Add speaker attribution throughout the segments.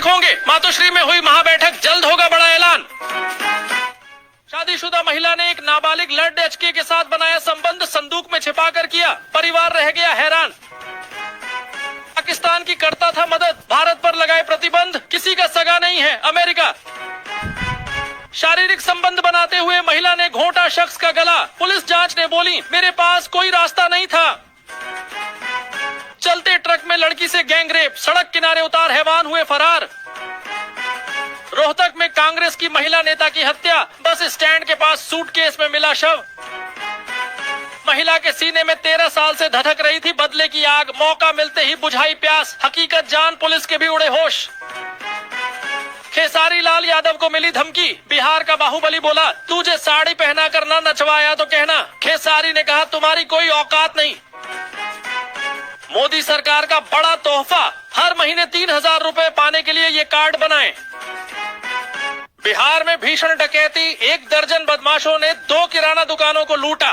Speaker 1: होंगे। मातोश्री में हुई महाबैठक, जल्द होगा बड़ा ऐलान। शादीशुदा महिला ने एक नाबालिग लड़के के साथ बनाया संबंध, संदूक में छिपाकर किया, परिवार रह गया हैरान। पाकिस्तान की करता था मदद, भारत पर लगाए प्रतिबंध, किसी का सगा नहीं है अमेरिका। शारीरिक संबंध बनाते हुए महिला ने घोंटा शख्स का गला, पुलिस जांच ने बोली मेरे पास कोई रास्ता नहीं था। चलते ट्रक में लड़की से गैंगरेप, सड़क किनारे उतार हैवान हुए फरार। रोहतक में कांग्रेस की महिला नेता की हत्या, बस स्टैंड के पास सूटकेस में मिला शव। महिला के सीने में 13 साल से धधक रही थी बदले की आग, मौका मिलते ही बुझाई प्यास, हकीकत जान पुलिस के भी उड़े होश। खेसारी लाल यादव को मिली धमकी, बिहार का बाहुबली बोला तुझे साड़ी पहनाकर न नचवाया तो कहना। खेसारी ने कहा तुम्हारी कोई औकात नहीं। मोदी सरकार का बड़ा तोहफा, हर महीने 3,000 रुपए पाने के लिए ये कार्ड बनाएं। बिहार में भीषण डकैती, 1 दर्जन बदमाशों ने 2 किराना दुकानों को लूटा।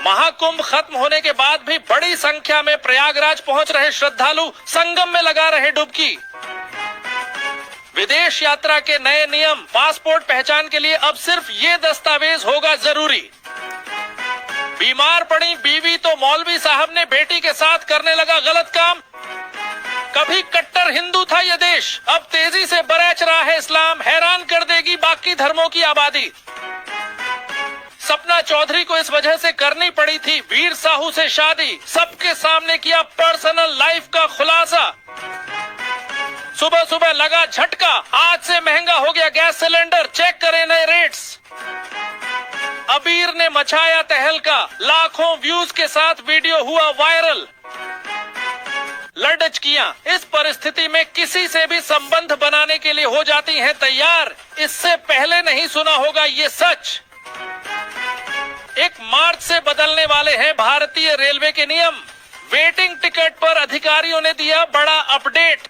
Speaker 1: महाकुंभ खत्म होने के बाद भी बड़ी संख्या में प्रयागराज पहुंच रहे श्रद्धालु संगम में लगा रहे डुबकी। विदेश यात्रा के नए नियम, पासपोर्ट पहचान के लिए अब सिर्फ ये दस्तावेज होगा जरूरी। बीमार पड़ी बीवी तो मौलवी साहब ने बेटी के साथ करने लगा गलत काम। कभी कट्टर हिंदू था ये देश, अब तेजी से बरैच रहा है इस्लाम, हैरान कर देगी बाकी धर्मों की आबादी। सपना चौधरी को इस वजह से करनी पड़ी थी वीर साहू से शादी, सबके सामने किया पर्सनल लाइफ का खुलासा। सुबह सुबह लगा झटका, आज से महंगा हो गया गैस सिलेंडर, चेक करें नए रेट्स। अबीर ने मचाया तहलका, लाखों व्यूज के साथ वीडियो हुआ वायरल। लड़कियां इस परिस्थिति में किसी से भी संबंध बनाने के लिए हो जाती हैं तैयार, इससे पहले नहीं सुना होगा ये सच। 1 मार्च से बदलने वाले हैं भारतीय रेलवे के नियम, वेटिंग टिकट पर अधिकारियों ने दिया बड़ा अपडेट।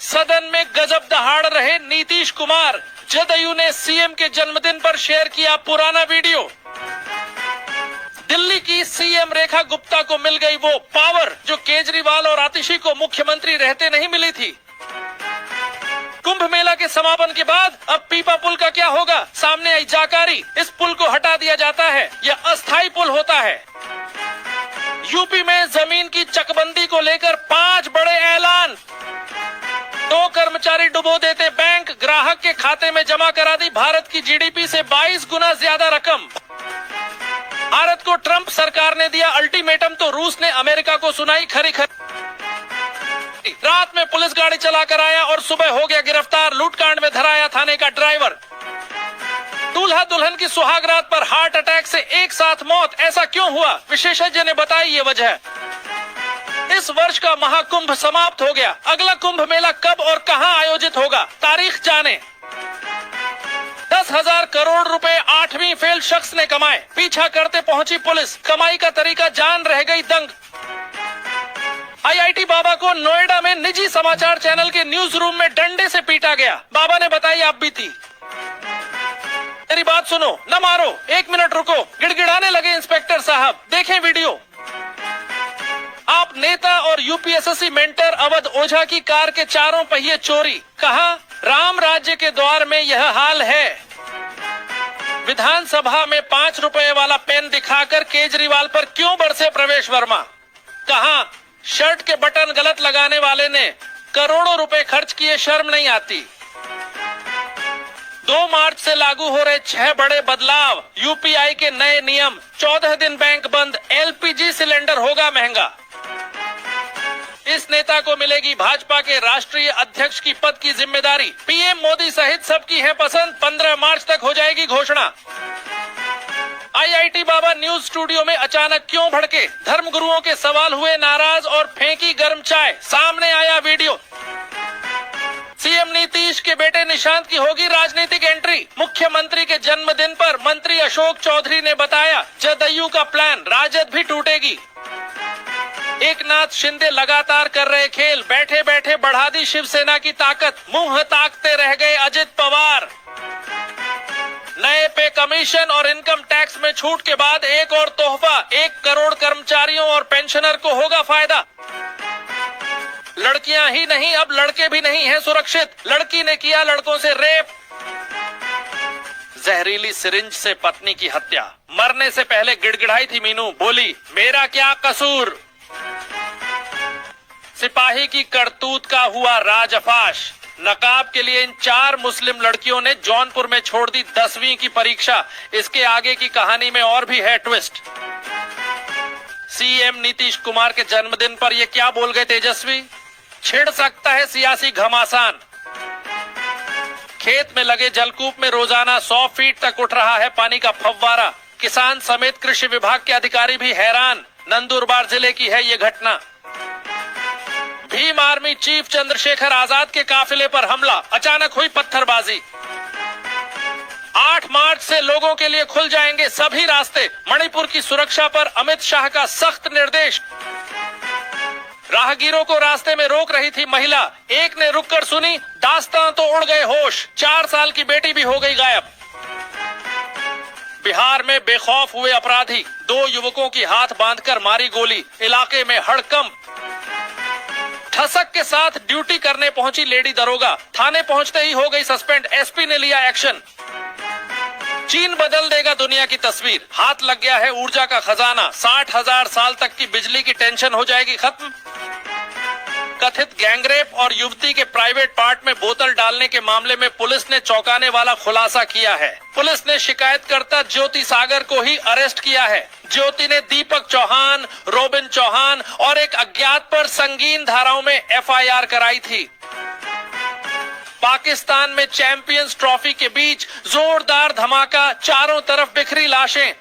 Speaker 1: सदन में गजब दहाड़ रहे नीतीश कुमार, जदयू ने सीएम के जन्मदिन पर शेयर किया पुराना वीडियो। दिल्ली की सीएम रेखा गुप्ता को मिल गई वो पावर जो केजरीवाल और आतिशी को मुख्यमंत्री रहते नहीं मिली थी। कुंभ मेला के समापन के बाद अब पीपा पुल का क्या होगा, सामने आई जानकारी, इस पुल को हटा दिया जाता है, यह अस्थायी पुल होता है। यूपी में जमीन की चकबंदी को लेकर 5 बड़े ऐलान। 2 कर्मचारी डुबो देते बैंक, ग्राहक के खाते में जमा करा दी भारत की जीडीपी से 22 गुना ज्यादा रकम। भारत को ट्रंप सरकार ने दिया अल्टीमेटम तो रूस ने अमेरिका को सुनाई खरी खरी। रात में पुलिस गाड़ी चलाकर आया और सुबह हो गया गिरफ्तार, लूटकांड में धराया थाने का ड्राइवर। दूल्हा दुल्हन की सुहागरात पर हार्ट अटैक से एक साथ मौत, ऐसा क्यों हुआ, विशेषज्ञ ने बताई ये वजह। इस वर्ष का महाकुंभ समाप्त हो गया, अगला कुंभ मेला कब और कहां आयोजित होगा, तारीख जाने। 10,000 करोड़ रुपए 8वीं फेल शख्स ने कमाए, पीछा करते पहुंची पुलिस, कमाई का तरीका जान रह गई दंग। आईआईटी बाबा को नोएडा में निजी समाचार चैनल के न्यूज रूम में डंडे से पीटा गया, बाबा ने बताई आप भी थी। मेरी बात सुनो, न मारो, 1 मिनट रुको, गिड़गिड़ाने लगे इंस्पेक्टर साहब, देखें वीडियो। आप नेता और यूपीएसएससी मेंटर अवध ओझा की कार के 4 पहिए चोरी, कहा राम राज्य के द्वार में यह हाल है। विधानसभा में 5 रुपए वाला पेन दिखाकर केजरीवाल पर क्यों बरसे प्रवेश वर्मा, कहा शर्ट के बटन गलत लगाने वाले ने करोड़ों रुपए खर्च किए, शर्म नहीं आती। 2 मार्च से लागू हो रहे 6 बड़े बदलाव, यूपीआई के नए नियम, 14 दिन बैंक बंद, एलपीजी सिलेंडर होगा महंगा। इस नेता को मिलेगी भाजपा के राष्ट्रीय अध्यक्ष की पद की जिम्मेदारी, पीएम मोदी सहित सबकी है पसंद, 15 मार्च तक हो जाएगी घोषणा। आईआईटी बाबा न्यूज स्टूडियो में अचानक क्यों भड़के, धर्मगुरुओं के सवाल हुए नाराज और फेंकी गर्म चाय, सामने आया वीडियो। सीएम नीतीश के बेटे निशांत की होगी राजनीतिक एंट्री, मुख्यमंत्री के जन्मदिन पर मंत्री अशोक चौधरी ने बताया जदयू का प्लान, राजद भी टूटेगी। एकनाथ शिंदे लगातार कर रहे खेल, बैठे बैठे बढ़ा दी शिवसेना की ताकत, मुंह ताकते रह गए अजित पवार। नए पे कमीशन और इनकम टैक्स में छूट के बाद एक और तोहफा, 1 करोड़ कर्मचारियों और पेंशनर को होगा फायदा। लड़कियां ही नहीं, अब लड़के भी नहीं हैं सुरक्षित। लड़की ने किया लड़कों से रेप। जहरीली सिरिंज से पत्नी की हत्या। मरने से पहले गिड़गिड़ाई थी मीनू, बोली मेरा क्या कसूर। सिपाही की करतूत का हुआ राजफाश। नकाब के लिए इन 4 मुस्लिम लड़कियों ने जौनपुर में छोड़ दी 10वीं की परीक्षा। इसके आगे की कहानी में और भी है ट्विस्ट। सीएम नीतीश कुमार के जन्मदिन पर ये क्या बोल गए तेजस्वी? छिड़ सकता है सियासी घमासान। खेत में लगे जलकूप में रोजाना 100 फीट तक उठ रहा है पानी का फव्वारा। किसान समेत कृषि विभाग के अधिकारी भी हैरान। नंदुरबार जिले की है ये घटना। भीम आर्मी चीफ चंद्रशेखर आजाद के काफिले पर हमला, अचानक हुई पत्थरबाजी। 8 मार्च से लोगों के लिए खुल जाएंगे सभी रास्ते। मणिपुर की सुरक्षा पर अमित शाह का सख्त निर्देश। राहगीरों को रास्ते में रोक रही थी महिला, एक ने रुककर सुनी, दास्तां तो उड़ गए होश। 4 साल की बेटी भी हो गई गायब। बिहार में बेखौफ हुए अपराधी, 2 युवकों की हाथ बांधकर मारी गोली। इलाके में हड़कंप। ठसक के साथ ड्यूटी करने पहुंची लेडी दरोगा, थाने पहुंचते ही हो गई सस्पेंड। एसपी ने लिया एक्शन। चीन बदल देगा दुनिया की तस्वीर। हाथ लग गया है ऊर्जा का खजाना। 60,000 साल तक की बिजली की टेंशन हो जाएगी खत्म। कथित गैंगरेप और युवती के प्राइवेट पार्ट में बोतल डालने के मामले में पुलिस ने चौंकाने वाला खुलासा किया है। पुलिस ने शिकायतकर्ता ज्योति सागर को ही अरेस्ट किया है। ज्योति ने दीपक चौहान, रोबिन चौहान और एक अज्ञात पर संगीन धाराओं में एफआईआर कराई थी। पाकिस्तान में चैंपियंस ट्रॉफी के बीच जोरदार धमाका, चारों तरफ बिखरी लाशें।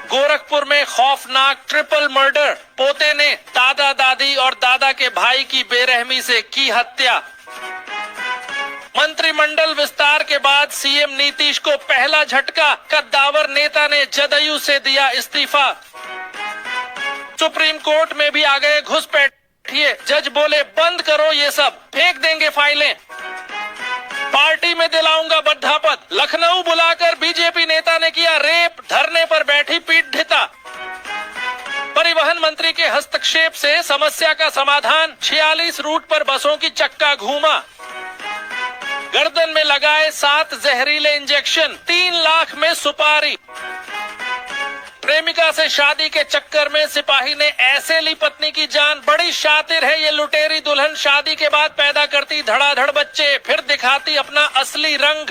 Speaker 1: गोरखपुर में खौफनाक ट्रिपल मर्डर, पोते ने दादा दादी और दादा के भाई की बेरहमी से की हत्या। मंत्रिमंडल विस्तार के बाद सीएम नीतीश को पहला झटका, कद्दावर नेता ने जदयू से दिया इस्तीफा। सुप्रीम कोर्ट में भी आ गए घुसपैठिए, जज बोले बंद करो ये सब, फेंक देंगे फाइलें। पार्टी में दिलाऊंगा बद्धापद, लखनऊ बुलाकर बीजेपी नेता ने किया रेप, धरने पर बैठी पीठ ढिता। परिवहन मंत्री के हस्तक्षेप से समस्या का समाधान, 46 रूट पर बसों की चक्का घूमा। गर्दन में लगाए 7 जहरीले इंजेक्शन, 3 लाख में सुपारी। प्रेमिका से शादी के चक्कर में सिपाही ने ऐसे ली पत्नी की जान। बड़ी शातिर है ये लुटेरी दुल्हन, शादी के बाद पैदा करती धड़ाधड़ बच्चे, फिर दिखाती अपना असली रंग।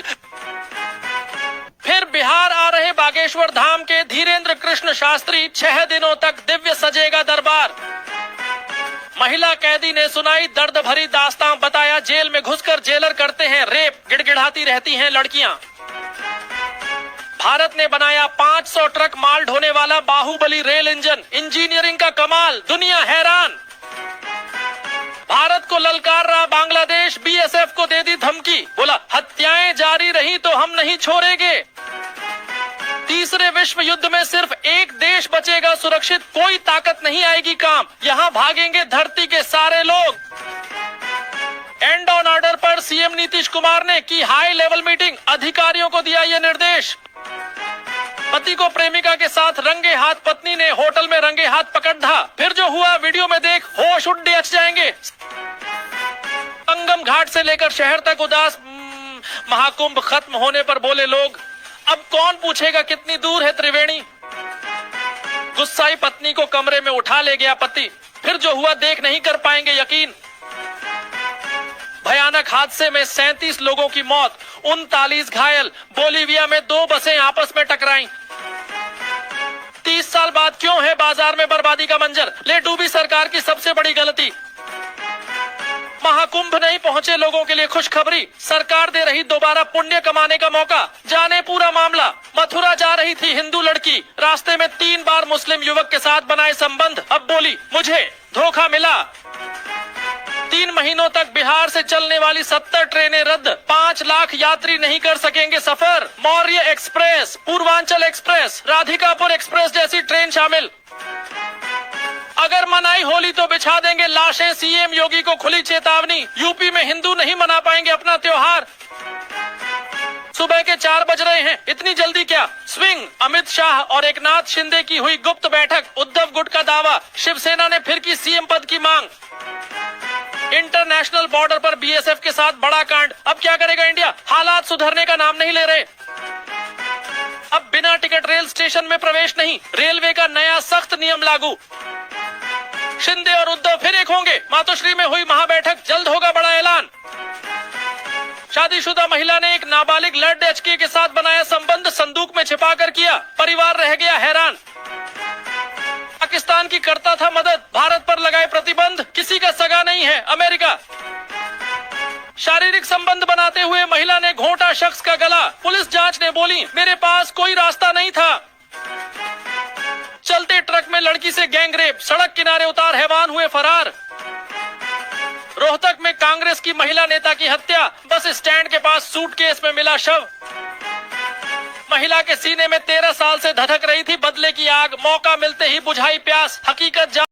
Speaker 1: फिर बिहार आ रहे बागेश्वर धाम के धीरेन्द्र कृष्ण शास्त्री, 6 दिनों तक दिव्य सजेगा दरबार। महिला कैदी ने सुनाई दर्द भरी दास्तां, बताया जेल में घुसकर जेलर करते हैं रेप, गिड़गिड़ाती रहती हैं लड़कियां। भारत ने बनाया 500 ट्रक माल ढोने वाला बाहुबली रेल इंजन, इंजीनियरिंग का कमाल, दुनिया हैरान। भारत को ललकार रहा बांग्लादेश, बीएसएफ को दे दी धमकी, बोला हत्याएं जारी रही तो हम नहीं छोड़ेंगे। तीसरे विश्व युद्ध में सिर्फ एक देश बचेगा सुरक्षित, कोई ताकत नहीं आएगी काम, यहाँ भागेंगे धरती के सारे लोग। एंड ऑन ऑर्डर पर सीएम नीतीश कुमार ने की हाई लेवल मीटिंग, अधिकारियों को दिया ये निर्देश। पति को प्रेमिका के साथ रंगे हाथ पत्नी ने होटल में रंगे हाथ पकड़ धा, फिर जो हुआ वीडियो में देख होश उड़ जाएंगे। संगम घाट से लेकर शहर तक उदास। महाकुंभ खत्म होने पर बोले लोग, अब कौन पूछेगा कितनी दूर है त्रिवेणी। गुस्साई पत्नी को कमरे में उठा ले गया पति, फिर जो हुआ देख नहीं कर पाएंगे यकीन। भयानक हादसे में 37 लोगों की मौत, 39 घायल। बोलीविया में 2 बसें आपस में टकराईं। 30 साल बाद क्यों है बाजार में बर्बादी का मंजर, ले डूबी सरकार की सबसे बड़ी गलती। महाकुंभ नहीं पहुंचे लोगों के लिए खुशखबरी, सरकार दे रही दोबारा पुण्य कमाने का मौका। जाने पूरा मामला। मथुरा जा रही थी हिंदू लड़की, रास्ते में 3 बार मुस्लिम युवक के साथ बनाए संबंध, अब बोली मुझे धोखा मिला। 3 महीनों तक बिहार से चलने वाली 70 ट्रेनें रद्द, 5 लाख यात्री नहीं कर सकेंगे सफर। Maurya express, Purvanchal express, Radhikapur express जैसी ट्रेन शामिल। अगर मनाई होली तो बिछा देंगे लाशें, सीएम योगी को खुली चेतावनी। यूपी में हिंदू नहीं मना पाएंगे अपना त्योहार। सुबह के 4 बज रहे हैं, इतनी जल्दी क्या। स्विंग, अमित शाह और एकनाथ शिंदे की हुई गुप्त बैठक, उद्धव गुट का दावा, शिवसेना ने फिर की सीएम पद की मांग। इंटरनेशनल बॉर्डर पर बीएसएफ के साथ बड़ा कांड। अब क्या करेगा इंडिया? हालात सुधरने का नाम नहीं ले रहे। अब बिना टिकट रेल स्टेशन में प्रवेश नहीं, रेलवे का नया सख्त नियम लागू। शिंदे और उद्धव फिर एक होंगे। मातोश्री में हुई महाबैठक, जल्द होगा बड़ा ऐलान। शादीशुदा महिला ने एक नाबालिग लड़के एचके के साथ बनाया संबंध, संदूक में छिपाकर किया, परिवार रह गया हैरान। पाकिस्तान की करता था मदद, भारत पर लगाए प्रतिबंध, किसी का सगा नहीं है अमेरिका। शारीरिक संबंध बनाते हुए महिला ने घोंटा शख्स का गला, पुलिस जांच ने बोली मेरे पास कोई रास्ता नहीं था। चलते ट्रक में लड़की से गैंगरेप, सड़क किनारे उतार हैवान हुए फरार। रोहतक में कांग्रेस की महिला नेता की हत्या, बस स्टैंड के पास सूटकेस में मिला शव। महिला के सीने में 13 साल से धधक रही थी बदले की आग, मौका मिलते ही बुझाई प्यास, हकीकत